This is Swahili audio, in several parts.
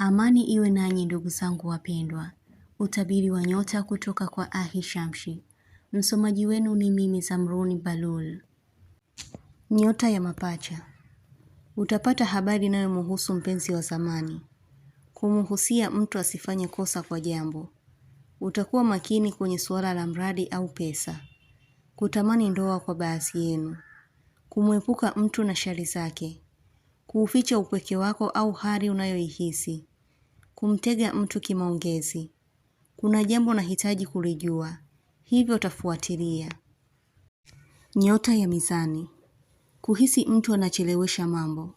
Amani iwe nanyi ndugu zangu wapendwa. Utabiri wa nyota kutoka kwa Ahishamshi. Msomaji wenu ni mimi Zamruni Balul. Nyota ya mapacha. Utapata habari inayomhusu mpenzi wa zamani. Kumhusia mtu asifanye kosa kwa jambo. Utakuwa makini kwenye suala la mradi au pesa. Kutamani ndoa kwa baadhi yenu. Kumwepuka mtu na shari zake. Kuuficha upweke wako au hali unayoihisi. Kumtega mtu kimaongezi. Kuna jambo nahitaji kulijua, hivyo tafuatilia. Nyota ya mizani. Kuhisi mtu anachelewesha mambo.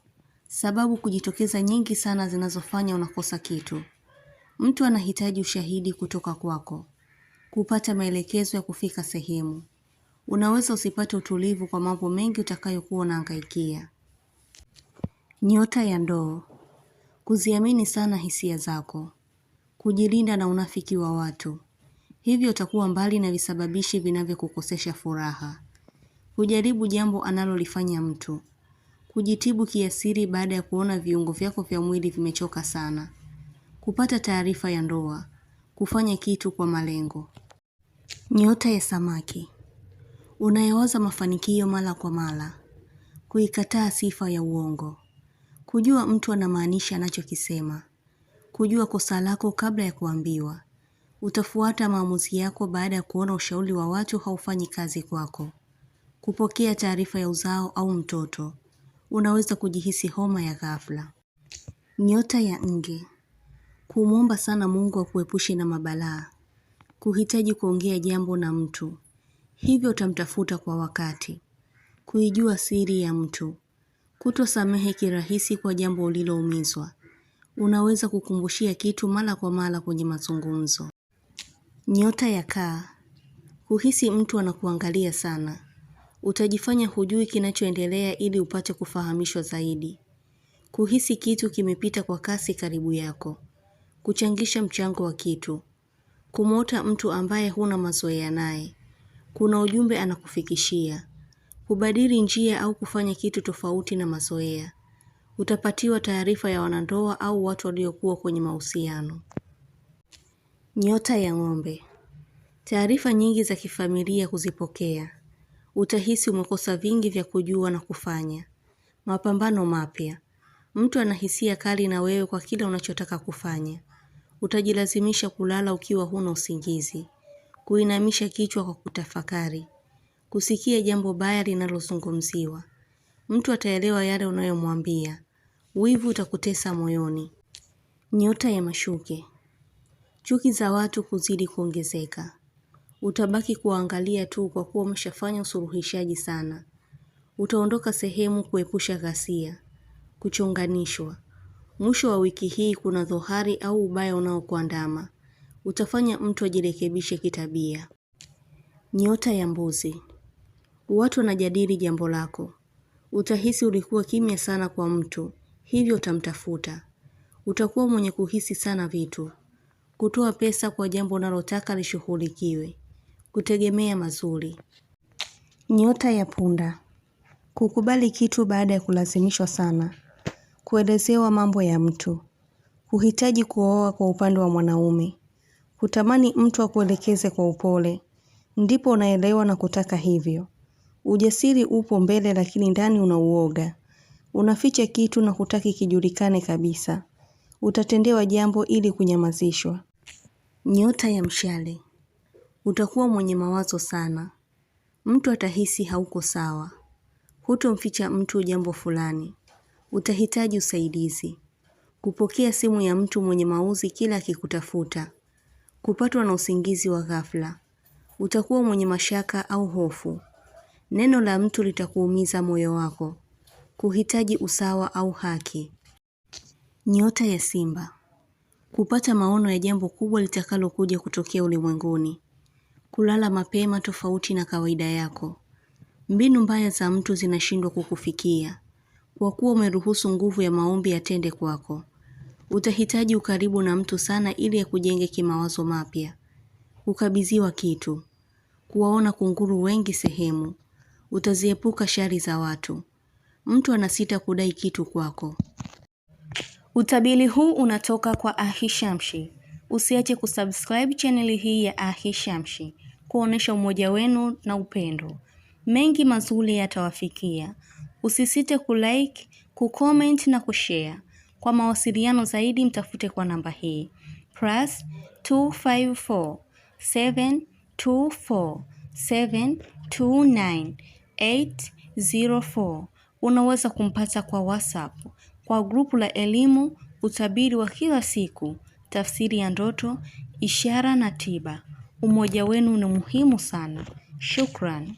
Sababu kujitokeza nyingi sana zinazofanya unakosa kitu. Mtu anahitaji ushahidi kutoka kwako. Kupata maelekezo ya kufika sehemu. Unaweza usipate utulivu kwa mambo mengi utakayokuwa unahangaikia. Nyota ya ndoo. Kuziamini sana hisia zako. Kujilinda na unafiki wa watu. Hivyo utakuwa mbali na visababishi vinavyokukosesha furaha. Kujaribu jambo analolifanya mtu. Kujitibu kiasiri baada ya kuona viungo vyako vya mwili vimechoka sana. Kupata taarifa ya ndoa. Kufanya kitu kwa malengo. Nyota ya samaki. Unayawaza mafanikio mara kwa mara. Kuikataa sifa ya uongo. Kujua mtu anamaanisha anachokisema. Kujua kosa lako kabla ya kuambiwa. Utafuata maamuzi yako baada ya kuona ushauri wa watu haufanyi kazi kwako. Kupokea taarifa ya uzao au mtoto. Unaweza kujihisi homa ya ghafla. Nyota ya nge. Kumuomba sana Mungu akuepushe na mabalaa. Kuhitaji kuongea jambo na mtu. Hivyo utamtafuta kwa wakati. Kuijua siri ya mtu. Kutosamehe kirahisi kwa jambo uliloumizwa. Unaweza kukumbushia kitu mara kwa mara kwenye mazungumzo. Nyota ya kaa. Kuhisi mtu anakuangalia sana. Utajifanya hujui kinachoendelea ili upate kufahamishwa zaidi. Kuhisi kitu kimepita kwa kasi karibu yako. Kuchangisha mchango wa kitu. Kumuota mtu ambaye huna mazoea naye. Kuna ujumbe anakufikishia. Kubadili njia au kufanya kitu tofauti na mazoea. Utapatiwa taarifa ya wanandoa au watu waliokuwa kwenye mahusiano. Nyota ya ng'ombe. Taarifa nyingi za kifamilia kuzipokea. Utahisi umekosa vingi vya kujua na kufanya. Mapambano mapya. Mtu anahisia kali na wewe kwa kila unachotaka kufanya. Utajilazimisha kulala ukiwa huna usingizi. Kuinamisha kichwa kwa kutafakari. Kusikia jambo baya linalozungumziwa. Mtu ataelewa yale unayomwambia. Wivu utakutesa moyoni. Nyota ya mashuke. Chuki za watu kuzidi kuongezeka. Utabaki kuangalia tu kwa kuwa umeshafanya usuluhishaji sana. Utaondoka sehemu kuepusha ghasia. Kuchonganishwa. Mwisho wa wiki hii kuna dhohari au ubaya unaokuandama. Utafanya mtu ajirekebishe kitabia. Nyota ya mbuzi. Watu wanajadili jambo lako. Utahisi ulikuwa kimya sana kwa mtu, hivyo utamtafuta. Utakuwa mwenye kuhisi sana vitu. Kutoa pesa kwa jambo unalotaka lishughulikiwe. Kutegemea mazuri. Nyota ya punda. Kukubali kitu baada ya kulazimishwa sana. Kuelezewa mambo ya mtu. Kuhitaji kuoa kwa upande wa mwanaume. Kutamani mtu akuelekeze kwa upole. Ndipo unaelewa na kutaka hivyo. Ujasiri upo mbele lakini ndani una uoga. Unaficha kitu na hutaki kijulikane kabisa. Utatendewa jambo ili kunyamazishwa. Nyota ya mshale. Utakuwa mwenye mawazo sana. Mtu atahisi hauko sawa. Hutomficha mtu jambo fulani. Utahitaji usaidizi. Kupokea simu ya mtu mwenye mauzi kila akikutafuta. Kupatwa na usingizi wa ghafla. Utakuwa mwenye mashaka au hofu. Neno la mtu litakuumiza moyo wako. Kuhitaji usawa au haki. Nyota ya simba. Kupata maono ya jambo kubwa litakalokuja kutokea ulimwenguni. Kulala mapema tofauti na kawaida yako. Mbinu mbaya za mtu zinashindwa kukufikia. Kwa kuwa umeruhusu nguvu ya maombi yatende kwako. Utahitaji ukaribu na mtu sana ili akujenge kimawazo mapya. Kukabidhiwa kitu. Kuwaona kunguru wengi sehemu. Utaziepuka shari za watu. Mtu anasita kudai kitu kwako. Utabiri huu unatoka kwa Ahishamshi. Usiache kusubscribe chaneli hii ya Ahishamshi kuonesha umoja wenu na upendo. Mengi mazuri yatawafikia. Usisite kulike, kucomment na kushare. Kwa mawasiliano zaidi mtafute kwa namba hii +254 724 729 804. Unaweza kumpata kwa WhatsApp, kwa grupu la elimu, utabiri wa kila siku, tafsiri ya ndoto, ishara na tiba. Umoja wenu ni muhimu sana. Shukran.